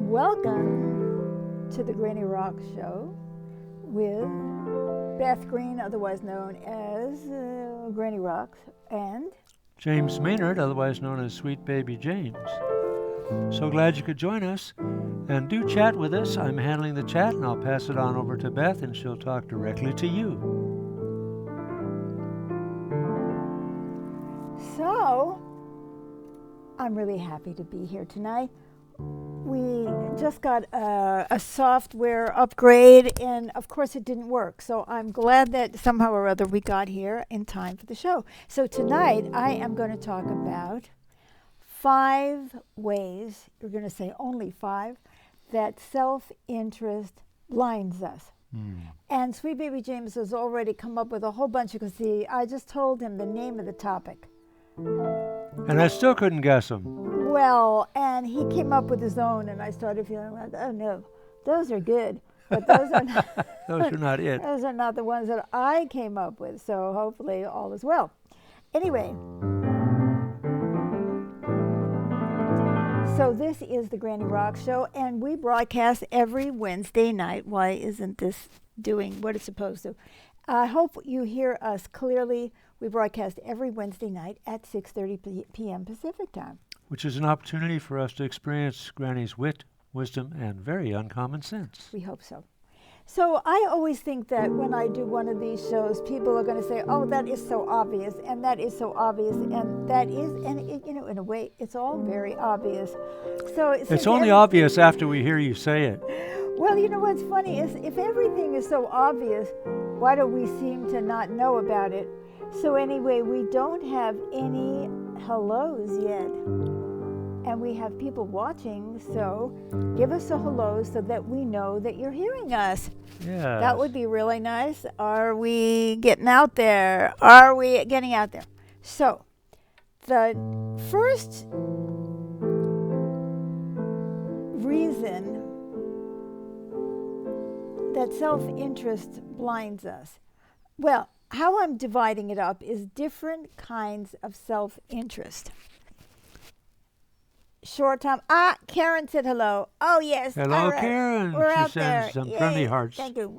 Welcome to the Granny Rock Show with Beth Green, otherwise known as Granny Rocks, and James Maynard, otherwise known as Sweet Baby James. So glad you could join us, and do chat with us. I'm handling the chat, and I'll pass it on over to Beth, and she'll talk directly to you. So, I'm really happy to be here tonight. We just got a software upgrade, and of course it didn't work. So I'm glad that somehow or other we got here in time for the show. So tonight I am going to talk about 5 ways, you're going to say only 5, that self-interest blinds us. And Sweet Baby James has already come up with a whole bunch because I just told him the name of the topic. And I still couldn't guess them. Well, and he came up with his own, and I started feeling like, oh no, those are good, but those are not, Those are not it. those are not the ones that I came up with. So hopefully all is well. Anyway, so this is the Granny Rock Show, and we broadcast every Wednesday night. Why isn't this doing what it's supposed to? I hope you hear us clearly. We broadcast every Wednesday night at 6:30 p.m. Pacific time. Which is an opportunity for us to experience Granny's wit, wisdom, and very uncommon sense. We hope so. So I always think that when I do one of these shows, people are going to say, oh, that is so obvious, and that is so obvious, and that is, and it, in a way, it's all very obvious. So It's only obvious after we hear you say it. Well, you know what's funny is if everything is so obvious, why do we seem to not know about it? So anyway, we don't have any hellos yet. And we have people watching, so give us a hello so that we know that you're hearing us. Yeah. That would be really nice. Are we getting out there? Are we getting out there? So, the first reason that self-interest blinds us, well, how I'm dividing it up is different kinds of self-interest. Short time. Karen said hello. Oh, yes. Hello, all right. Karen. We're She out sends there. some Yay. friendly hearts. Thank you.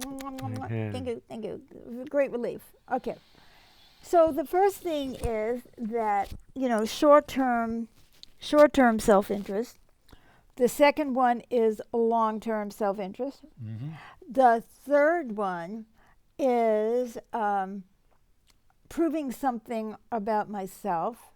Okay. Thank you. Great relief. Okay. So the first thing is that, short-term self-interest. The second one is long-term self-interest. Mm-hmm. The third one is proving something about myself.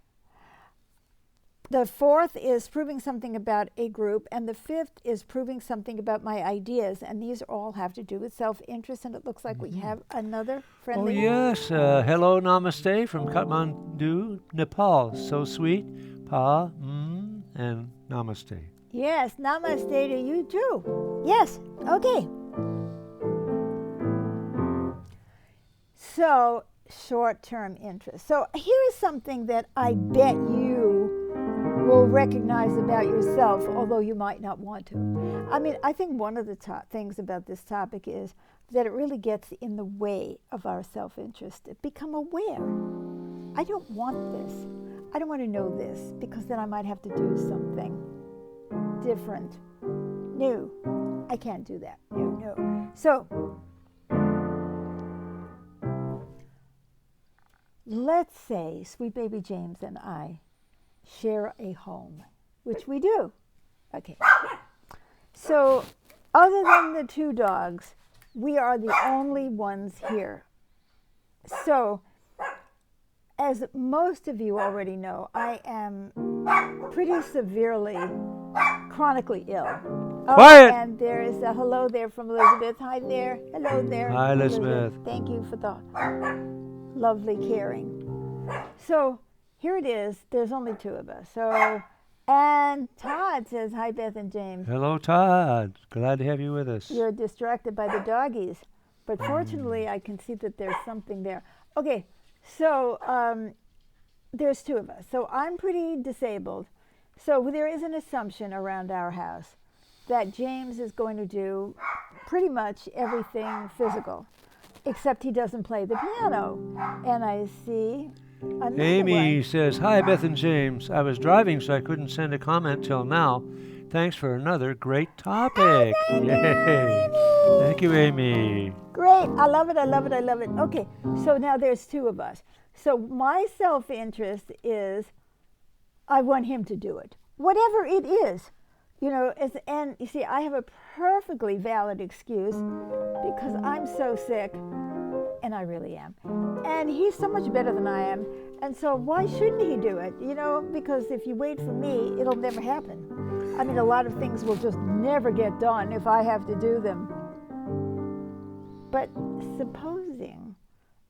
The fourth is proving something about a group, and the fifth is proving something about my ideas, and these all have to do with self-interest, and it looks like we have another Oh, friendly... yes. Hello, namaste from Kathmandu, Nepal. So sweet. Pa, and namaste. Yes, namaste to you too. Yes, okay. So, short-term interest. So here's something that I bet you will recognize about yourself, although you might not want to. I mean, I think one of the things about this topic is that it really gets in the way of our self-interest. Become aware. I don't want this. I don't want to know this, because then I might have to do something different. No, I can't do that. No. So, let's say Sweet Baby James and I share a home, which we do. Okay. So, other than the 2 dogs, we are the only ones here. So, as most of you already know, I am pretty severely, chronically ill. Quiet! And there is a hello there from Elizabeth. Hi there. Hello there. Hi, Elizabeth. Thank you for the lovely caring. So, here it is. There's only 2 of us. So, and Todd says, hi, Beth and James. Hello, Todd. Glad to have you with us. You're distracted by the doggies. But fortunately, I can see that there's something there. Okay, so there's 2 of us. So I'm pretty disabled. So there is an assumption around our house that James is going to do pretty much everything physical, except he doesn't play the piano. And I see another Amy one. says, hi, Beth and James. I was driving, so I couldn't send a comment till now. thanks for another great topic. Thank you, Yay! Amy. Thank you, Amy. Great. I love it. I love it. I love it. Okay. So now there's two of us. So my self interest is I want him to do it, whatever it is. You know, and you see, I have a perfectly valid excuse because I'm so sick, and I really am. And he's so much better than I am. And so why shouldn't he do it? You know, because if you wait for me, it'll never happen. I mean, a lot of things will just never get done if I have to do them. But supposing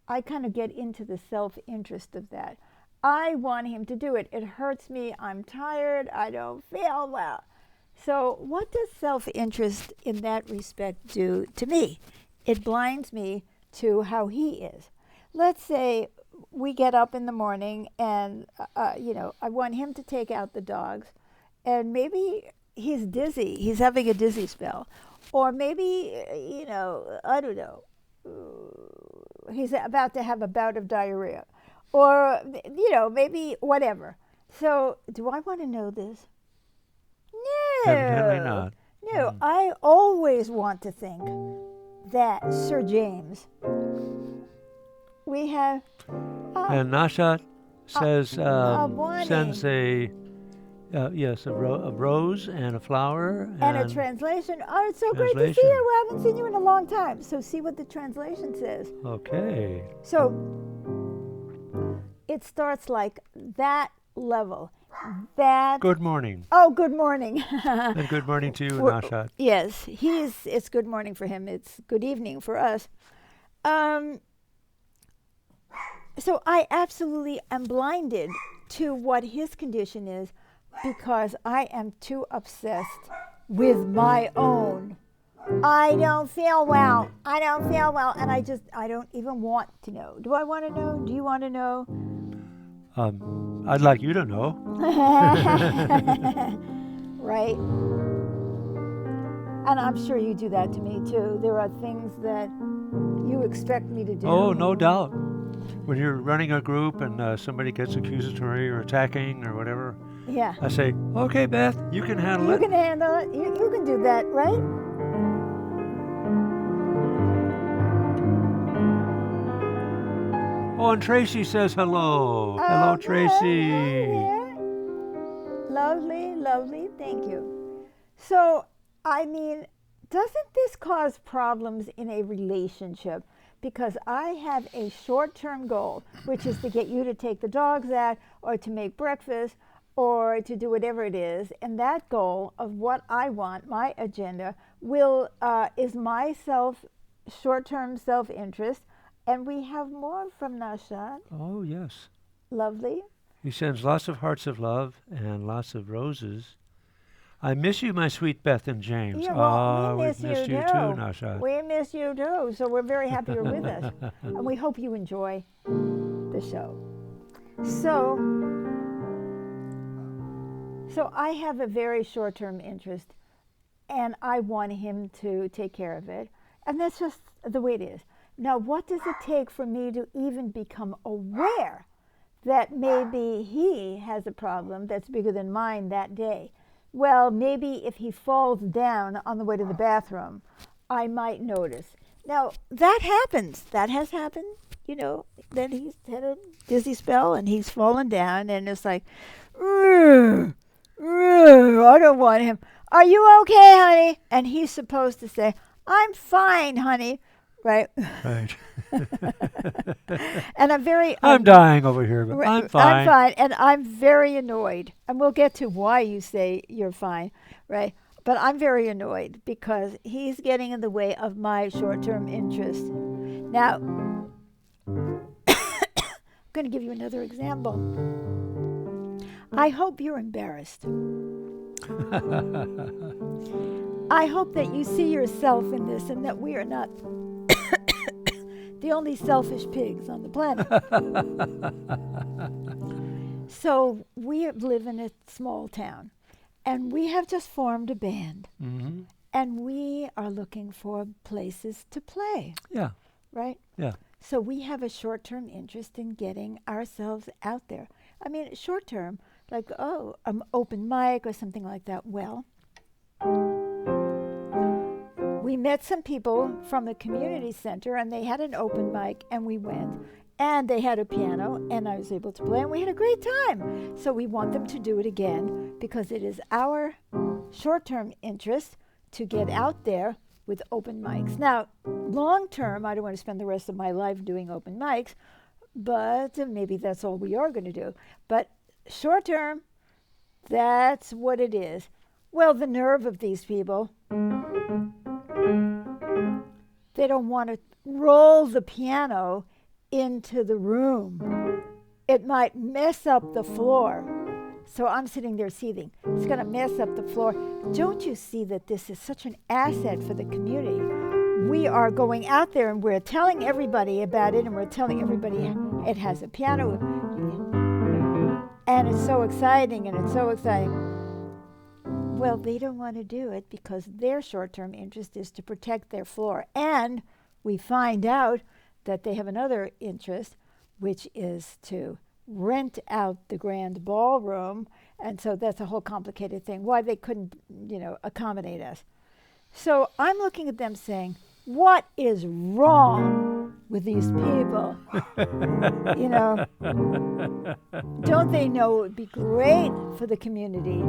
I kind of get into the self-interest of that, I want him to do it. It hurts me. I'm tired. I don't feel well. So what does self-interest in that respect do to me? It blinds me to how he is. Let's say we get up in the morning and, I want him to take out the dogs, and maybe he's dizzy. He's having a dizzy spell. Or maybe, I don't know, he's about to have a bout of diarrhea. Or, maybe whatever. So do I want to know this? No. Evidently not. No, I always want to think that Sir James, we have... And Nashat says, warning. sends a rose and a flower. And a translation. Oh, it's so great to see Translation. you. I haven't seen you in a long time. So see what the translation says. Okay. So it starts like that level. That. Good morning. Oh, good morning. And good morning to you, We're- Nashat. Yes, it's good morning for him. It's good evening for us. So I absolutely am blinded to what his condition is because I am too obsessed with my own. I don't feel well. I don't feel well. And I don't even want to know. Do I want to know? Do you want to know? I'd like you to know. Right? And I'm sure you do that to me too. There are things that you expect me to do. Oh, no doubt. When you're running a group and somebody gets accusatory or attacking or whatever, Yeah. I say, okay, Beth, you can handle You it. can handle it. You can do that, right? Oh, and Tracy says hello. Oh, Hello, good. Tracy. Yeah. Lovely, lovely. Thank you. So, I mean, doesn't this cause problems in a relationship? Because I have a short-term goal, which is to get you to take the dogs out or to make breakfast or to do whatever it is. And that goal of what I want, my agenda, is my short-term self-interest. And we have more from Nashat. Oh, yes. Lovely. He sends lots of hearts of love and lots of roses. I miss you, my sweet Beth and James. Yeah, well, we we've miss missed you you too. too, Nashat. We miss you too. So we're very happy you're with us. And we hope you enjoy the show. So I have a very short-term interest, and I want him to take care of it. And that's just the way it is. Now, what does it take for me to even become aware that maybe he has a problem that's bigger than mine that day? Well, maybe if he falls down on the way to the bathroom, I might notice. Now, that happens. That has happened, that he's had a dizzy spell and he's fallen down, and it's like, I don't want him. Are you okay, honey? And he's supposed to say, I'm fine, honey. Right? Right. And I'm dying over here, but I'm fine. I'm fine, and I'm very annoyed. And we'll get to why you say you're fine, right? But I'm very annoyed because he's getting in the way of my short-term interest. Now, I'm going to give you another example. I hope you're embarrassed. I hope that you see yourself in this and that we are not the only selfish pigs on the planet. So we live in a small town, and we have just formed a band, Mm-hmm. and we are looking for places to play, Yeah. right? Yeah. So we have a short-term interest in getting ourselves out there. I mean, short-term, like, open mic or something like that. Well, We met some people from the community center and they had an open mic and we went. And they had a piano and I was able to play and we had a great time. So we want them to do it again because it is our short-term interest to get out there with open mics. Now, long-term, I don't want to spend the rest of my life doing open mics, but maybe that's all we are going to do. But short-term, that's what it is. Well, the nerve of these people. They don't want to roll the piano into the room. It might mess up the floor. So I'm sitting there seething. It's going to mess up the floor. Don't you see that this is such an asset for the community? We are going out there and we're telling everybody about it and we're telling everybody it has a piano. And it's so exciting and it's so exciting. Well, they don't want to do it because their short-term interest is to protect their floor. And we find out that they have another interest, which is to rent out the grand ballroom. And so that's a whole complicated thing, why they couldn't, accommodate us. So I'm looking at them saying, what is wrong with these people? Don't they know it would be great for the community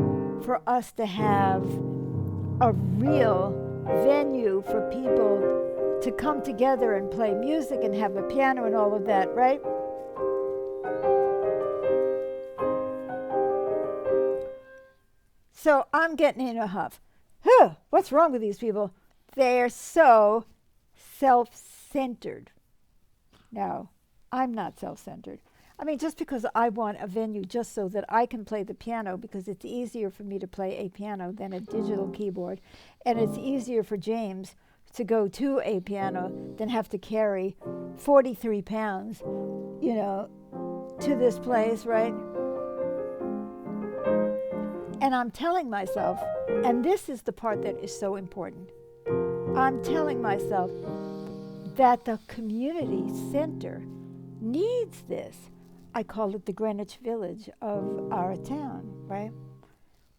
for us to have a real venue for people to come together and play music and have a piano and all of that, right? So I'm getting in a huff. What's wrong with these people? They're so self-centered. No, I'm not self-centered. I mean, just because I want a venue just so that I can play the piano, because it's easier for me to play a piano than a digital keyboard, and it's easier for James to go to a piano than have to carry 43 pounds, to this place, right? And I'm telling myself, and this is the part that is so important, I'm telling myself that the community center needs this. I call it the Greenwich Village of our town, right?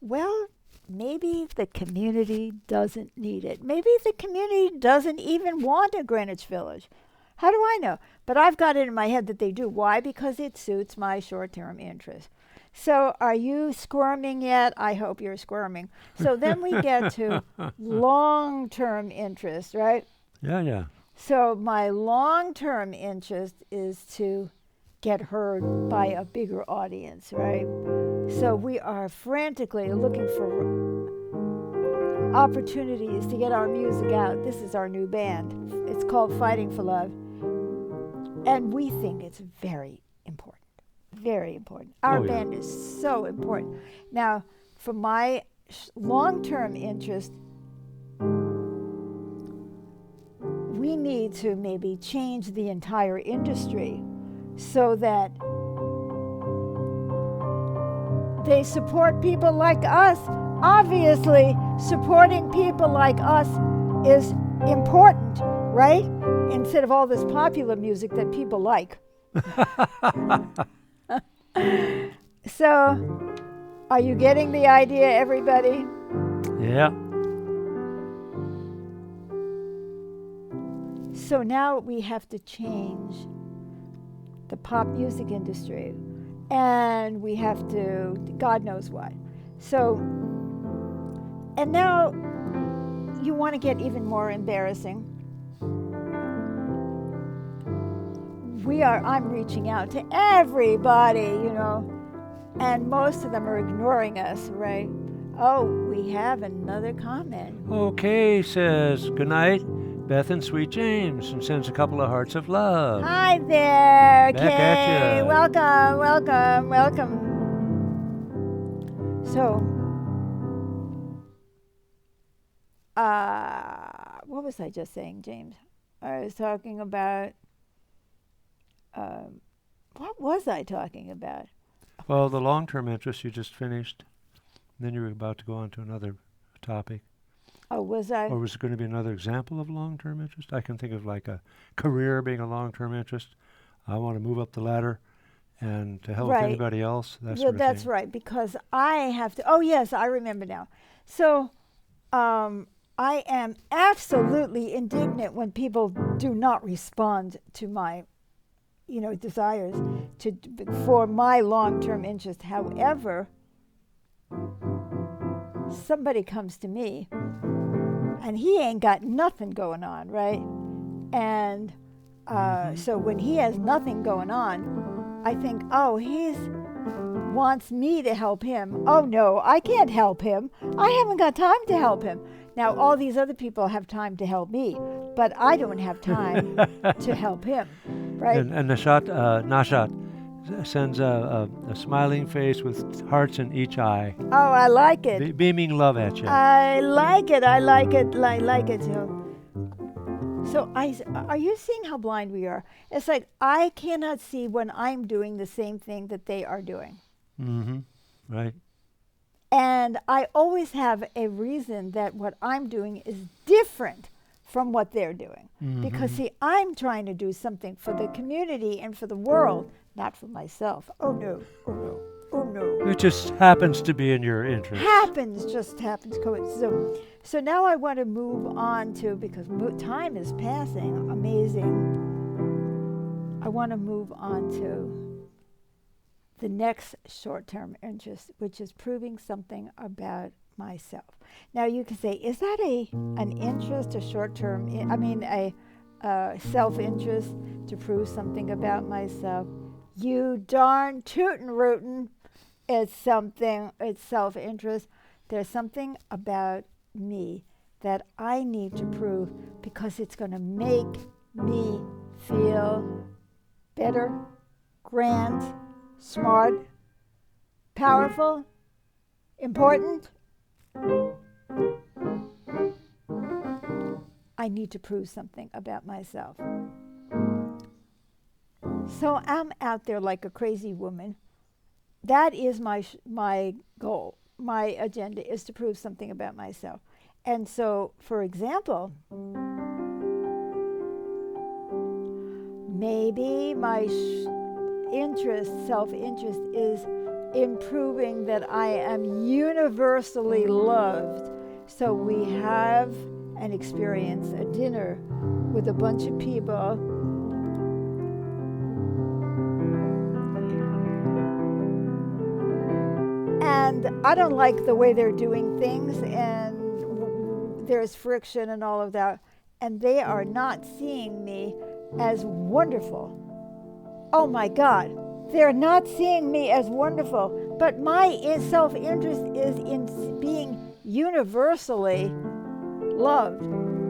Well, maybe the community doesn't need it. Maybe the community doesn't even want a Greenwich Village. How do I know? But I've got it in my head that they do. Why? Because it suits my short-term interest. So are you squirming yet? I hope you're squirming. So then we get to long-term interest, right? Yeah. So my long-term interest is to get heard by a bigger audience, right? So we are frantically looking for opportunities to get our music out. This is our new band. It's called Fighting for Love. And we think it's very important. Very important. Our band is so important. Now, for my long-term interest, we need to maybe change the entire industry so that they support people like us. Obviously, supporting people like us is important, right? Instead of all this popular music that people like. So, are you getting the idea, everybody? Yeah. So now we have to change the pop music industry, and we have to, God knows what. So, and now you want to get even more embarrassing. I'm reaching out to everybody, and most of them are ignoring us, right? Oh, we have another comment. Okay, says, good night, Beth and Sweet James, and sends a couple of hearts of love. Hi there, Back Kay. at ya. Welcome. So, what was I just saying, James? I was talking about, what was I talking about? Well, the long-term interest you just finished. Then you were about to go on to another topic. Oh, was I? Or was it going to be another example of long-term interest? I can think of like a career being a long-term interest. I want to move up the ladder and to help anybody else. That sort of that's thing. right, because I have to. Oh, yes, I remember now. So I am absolutely indignant when people do not respond to my, desires for my long-term interest. However, somebody comes to me and he ain't got nothing going on, right? And so when he has nothing going on, I think, oh, he's wants me to help him. Oh no, I can't help him. I haven't got time to help him. Now all these other people have time to help me, but I don't have time to help him, right? And Nashat sends a smiling face with hearts in each eye, Oh, I like it. beaming love at you. I like it. I like it. I like it. So are you seeing how blind we are? It's like I cannot see when I'm doing the same thing that they are doing. Mm-hmm. Right. And I always have a reason that what I'm doing is different from what they're doing. Mm-hmm. Because, see, I'm trying to do something for the community and for the world, not for myself. Oh, no. Oh, no. Oh, no. It just happens to be in your interest. Just happens. So now I want to move on to, because time is passing, amazing. I want to move on to the next short-term interest, which is proving something about myself. Now you can say, is that an interest, a short-term, a self-interest to prove something about myself? You darn tootin' rootin', it's self-interest. There's something about me that I need to prove because it's going to make me feel better, grand, smart, powerful, important. I need to prove something about myself. So I'm out there like a crazy woman. That is my goal. My agenda is to prove something about myself. And so, for example, maybe my self-interest is in proving that I am universally loved. So we have an experience, a dinner with a bunch of people. And I don't like the way they're doing things, and there's friction and all of that. And they are not seeing me as wonderful. Oh my God, they're not seeing me as wonderful. But my self-interest is in being universally loved.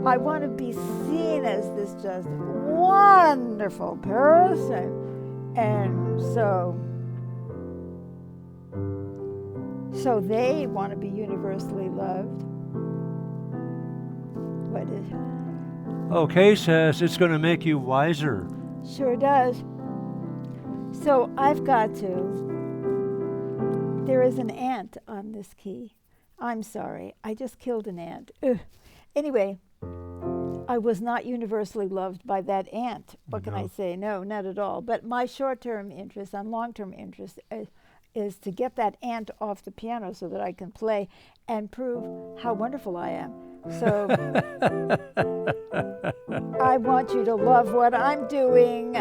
I want to be seen as this just wonderful person. And so they want to be universally loved. What is it? Okay, says it's going to make you wiser. Sure does. So I've got to. There is an ant on this key. I'm sorry. I just killed an ant. Ugh. Anyway, I was not universally loved by that ant. What can I say? No, not at all. But my short-term interest and long-term interest is to get that ant off the piano so that I can play and prove how wonderful I am. So I want you to love what I'm doing.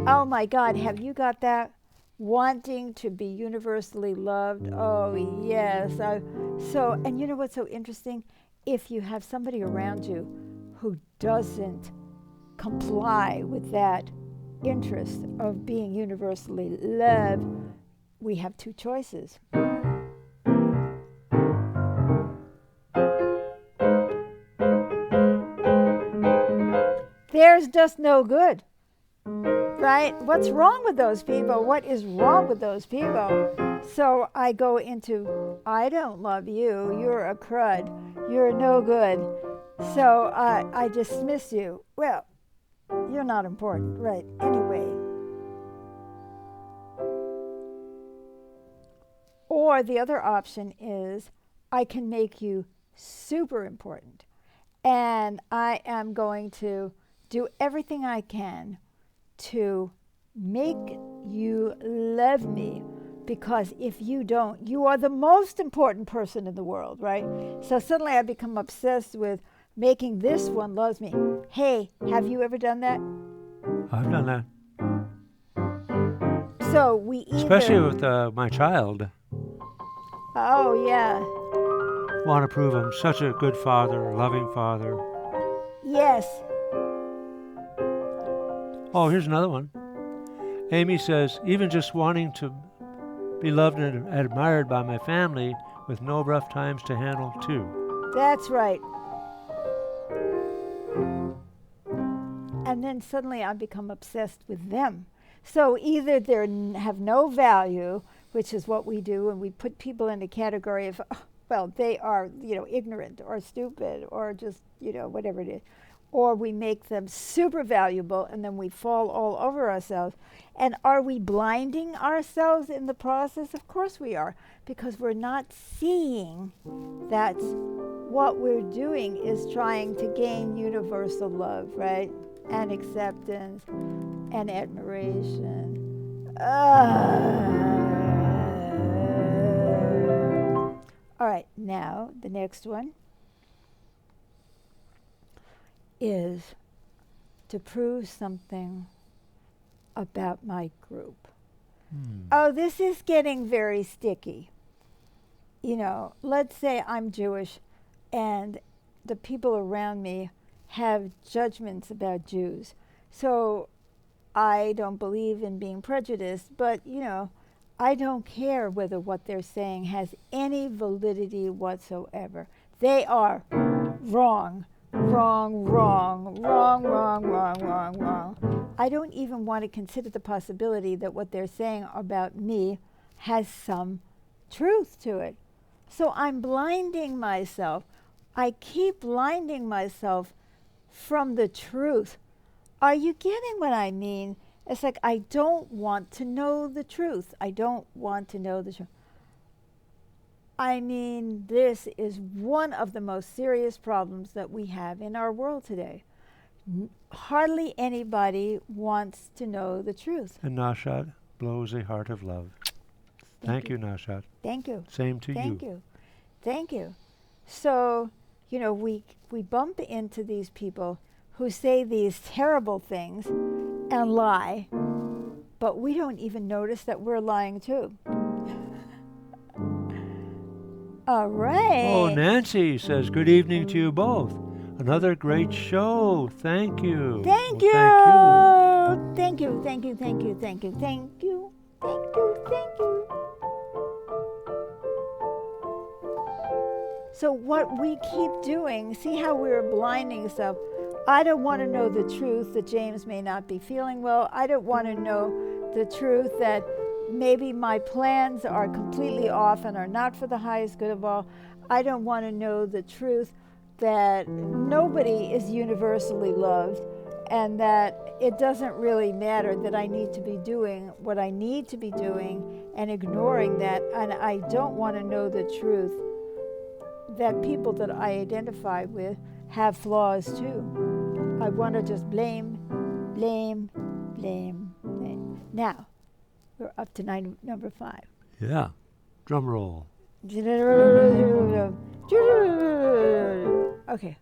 Oh my God, have you got that? Wanting to be universally loved. Oh yes. And you know what's so interesting? If you have somebody around you who doesn't comply with that interest of being universally loved, we have two choices. There's just no good, right? What's wrong with those people? What is wrong with those people? So I go into, I don't love you. You're a crud. You're no good. So I dismiss you. Well, you're not important, right? Anyway. Or the other option is I can make you super important. And I am going to do everything I can to make you love me because if you don't, you are the most important person in the world, right? So suddenly I become obsessed with making this one loves me. Hey, have you ever done that? I've done that, So we especially either, with my child. oh yeah, Want to prove I'm such a good father, loving father. yes, Oh, here's another one. Amy says, even just wanting to be loved and admired by my family with no rough times to handle, too. that's right. And then suddenly I become obsessed with them. So either they have no value, which is what we do, and we put people in a category of, oh, well, they are, ignorant or stupid or just, whatever it is. Or we make them super valuable and then we fall all over ourselves. And are we blinding ourselves in the process? Of course we are, because we're not seeing that what we're doing is trying to gain universal love, right? And acceptance and admiration. All right, now the next one is to prove something about my group. Oh, this is getting very sticky. Let's say I'm Jewish and the people around me have judgments about Jews. So I don't believe in being prejudiced, but I don't care whether what they're saying has any validity whatsoever. They are wrong, wrong, wrong, wrong, wrong, wrong, wrong, wrong. I don't even want to consider the possibility that what they're saying about me has some truth to it. So I'm blinding myself. I keep blinding myself from the truth. Are you getting what I mean? It's like I don't want to know the truth. I don't want to know the truth. I mean, this is one of the most serious problems that we have in our world today. Hardly anybody wants to know the truth. And Nashat blows a heart of love. Thank you, Nashat. Thank you. Same to Thank you. Thank you. So, we bump into these people who say these terrible things and lie, but we don't even notice that we're lying too. All right. Oh, Nancy says, good evening to you both. Another great show. Thank you. Thank Well, you. Thank you. Thank you. Thank you. Thank you. Thank you. Thank you. Thank you. So what we keep doing, see how we're blinding stuff. I don't want to know the truth that James may not be feeling well. I don't want to know the truth that maybe my plans are completely off and are not for the highest good of all. I don't want to know the truth that nobody is universally loved and that it doesn't really matter that I need to be doing what I need to be doing and ignoring that. And I don't want to know the truth that people that I identify with have flaws too. I want to just blame, blame, blame, blame. Now, we're up to number 5. Yeah. Drum roll. Okay,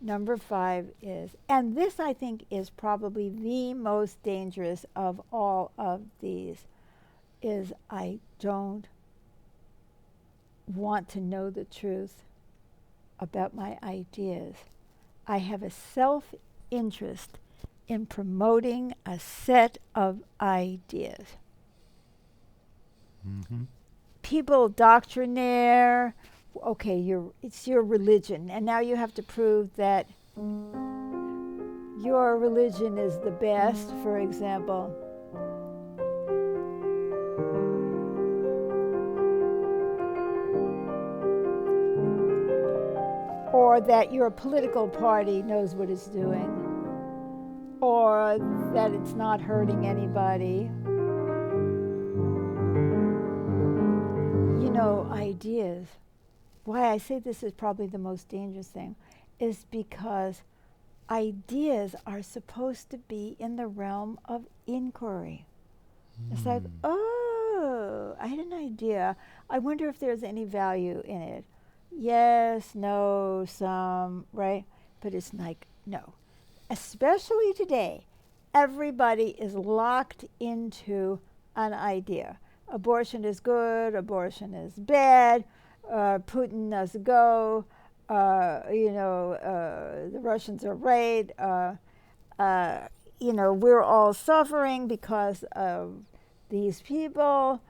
number 5 is, and this I think is probably the most dangerous of all of these, is I don't want to know the truth about my ideas. I have a self-interest in promoting a set of ideas. Mm-hmm. People doctrinaire, okay, it's your religion, and now you have to prove that your religion is the best, for example. Or that your political party knows what it's doing, or that it's not hurting anybody. Ideas. Why I say this is probably the most dangerous thing is because ideas are supposed to be in the realm of inquiry. It's like, oh, I had an idea. I wonder if there's any value in it. Yes, no, some, right? But it's like, no. Especially today, everybody is locked into an idea. Abortion is good, abortion is bad, Putin does go, the Russians are right, we're all suffering because of these people.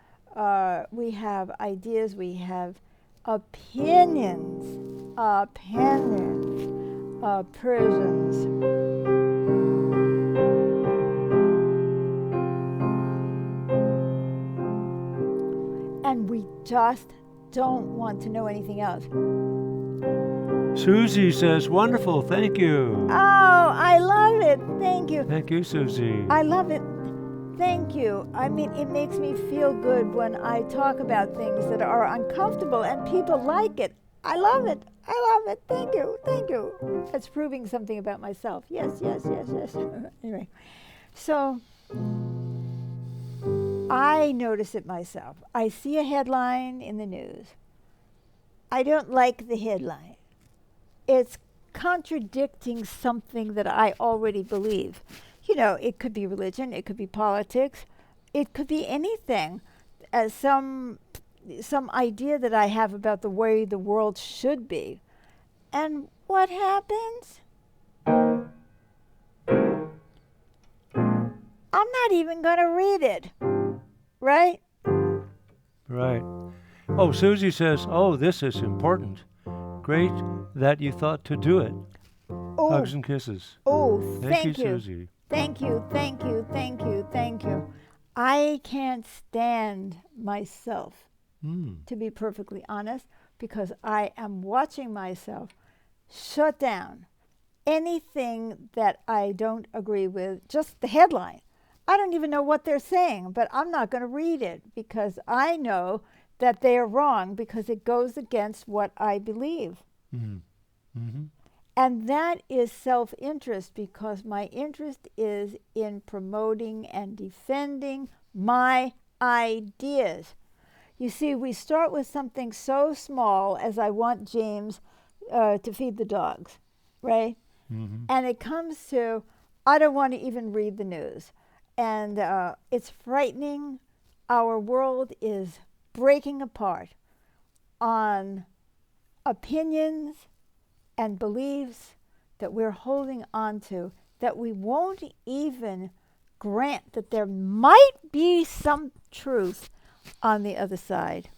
We have ideas, we have opinions, prisons. And we just don't want to know anything else. Susie says, wonderful, thank you. Oh, I love it. Thank you. Thank you, Susie. I love it. Thank you. I mean, it makes me feel good when I talk about things that are uncomfortable and people like it. I love it. I love it. Thank you. Thank you. That's proving something about myself. Yes. Anyway, so I notice it myself. I see a headline in the news. I don't like the headline. It's contradicting something that I already believe. It could be religion, it could be politics, it could be anything. Some idea that I have about the way the world should be. And what happens? I'm not even going to read it. Right? Right. Oh, Susie says, oh, this is important. Great that you thought to do it. Oh. Hugs and kisses. Oh, thank you, Susie. Thank you. I can't stand myself, to be perfectly honest, because I am watching myself shut down anything that I don't agree with, just the headline. I don't even know what they're saying, but I'm not going to read it because I know that they are wrong because it goes against what I believe. And that is self-interest because my interest is in promoting and defending my ideas. You see, we start with something so small as I want James to feed the dogs, right? And it comes to, I don't want to even read the news. And it's frightening. Our world is breaking apart on opinions and beliefs that we're holding on to that we won't even grant that there might be some truth on the other side.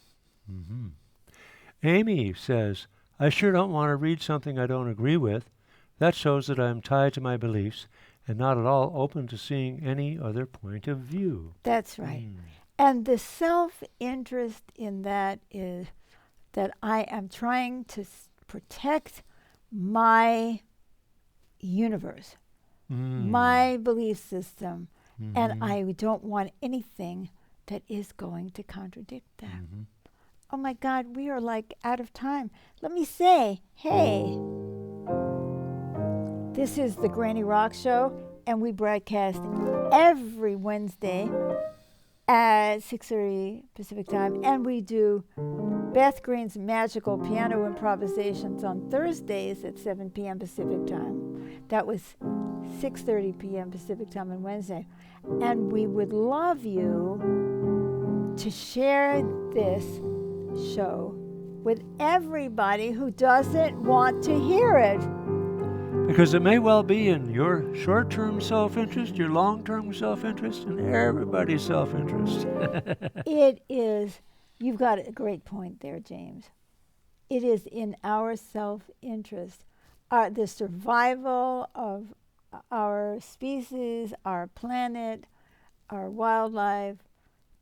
Amy says, I sure don't want to read something I don't agree with. That shows that I'm tied to my beliefs and not at all open to seeing any other point of view. That's right. And the self-interest in that is that I am trying to protect my universe, my belief system, and I don't want anything that is going to contradict that. Oh my God, we are like out of time. Let me say, hey, this is the Granny Rock Show, and we broadcast every Wednesday at 6:30 Pacific Time, and we do Beth Green's magical piano improvisations on Thursdays at 7 p.m. Pacific Time. That was 6:30 p.m. Pacific Time on Wednesday. And we would love you to share this show with everybody who doesn't want to hear it. Because it may well be in your short-term self-interest, your long-term self-interest, and everybody's self-interest. It is. You've got a great point there, James. It is in our self-interest, the survival of our species, our planet, our wildlife,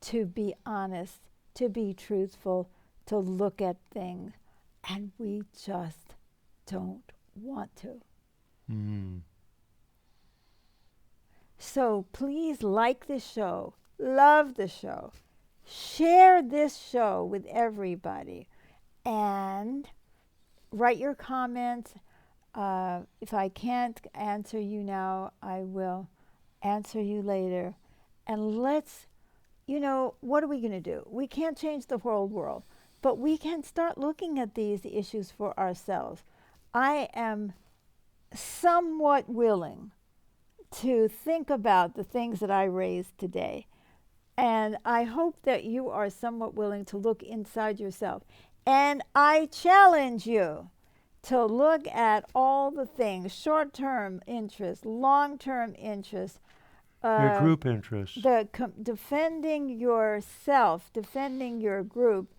to be honest, to be truthful, to look at things, and we just don't want to. So please like the show, love the show, share this show with everybody, and write your comments. If I can't answer you now, I will answer you later. And let's you know, what are we going to do? We can't change the whole world, but we can start looking at these issues for ourselves. I am somewhat willing to think about the things that I raised today. And I hope that you are somewhat willing to look inside yourself. And I challenge you to look at all the things, short-term interest, long-term interest, Your group interests. defending yourself, defending your group,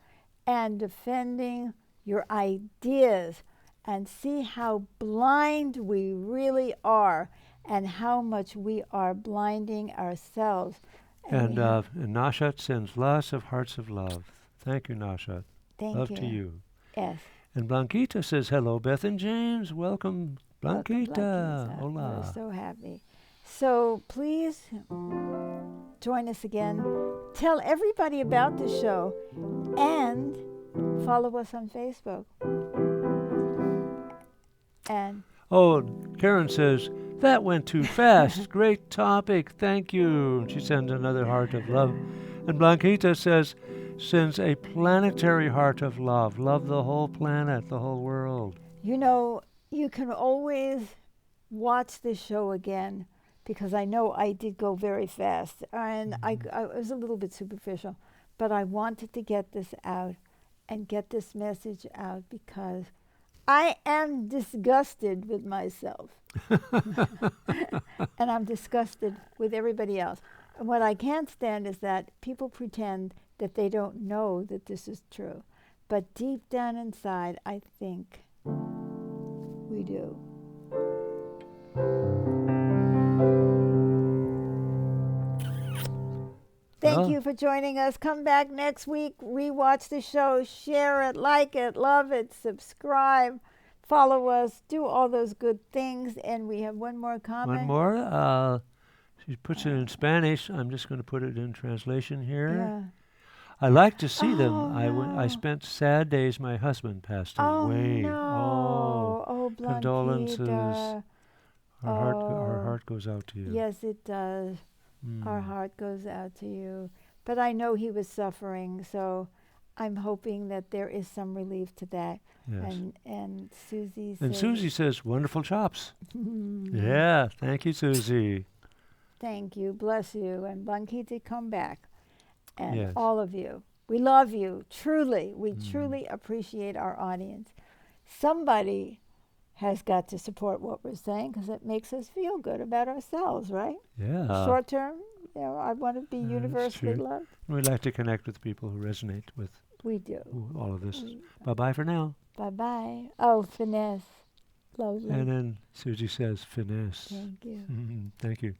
and defending your ideas, and see how blind we really are and how much we are blinding ourselves. And Nashat sends lots of hearts of love. Thank you, Nashat. Thank Love you. to you. Yes. And Blanquita says, hello, Beth and James. Welcome, Welcome, Blanquita. Blanquita. Hola. We're so happy. So please join us again. Tell everybody about the show and follow us on Facebook. And Oh, Karen says, that went too fast. Great topic. Thank you. And she sends another heart of love. And Blanquita says, sends a planetary heart of love. Love the whole planet, the whole world. you know, you can always watch this show again because I know I did go very fast and I was a little bit superficial, but I wanted to get this out and get this message out because I am disgusted with myself and I'm disgusted with everybody else. And what I can't stand is that people pretend that they don't know that this is true. But deep down inside, I think we do. Thank Well, you for joining us. Come back next week, rewatch the show, share it, like it, love it, subscribe, follow us, do all those good things. And we have one more comment. one more. She puts it in Spanish. I'm just going to put it in translation here. Yeah. I like to see them. Oh, I no. spent sad days. My husband passed Oh, away. no. Oh, condolences. Blanquita. Our Oh. heart goes out to you. Yes, it does. Our heart goes out to you. But I know he was suffering, so I'm hoping that there is some relief to that. Yes. And Susie And says, Susie says, wonderful chops. Yeah, thank you, Susie. thank you, bless you, and Blanquita, come back. And Yes. all of you. We love you, truly. We truly appreciate our audience. Somebody has got to support what we're saying because it makes us feel good about ourselves, right? Yeah. Short term, you know, I want to be That's universally true. loved. We like to connect with people who resonate with We do. all of this. Bye-bye for now. Bye-bye. Oh, finesse. Lovely. And then Susie says, finesse. Thank you. Thank you.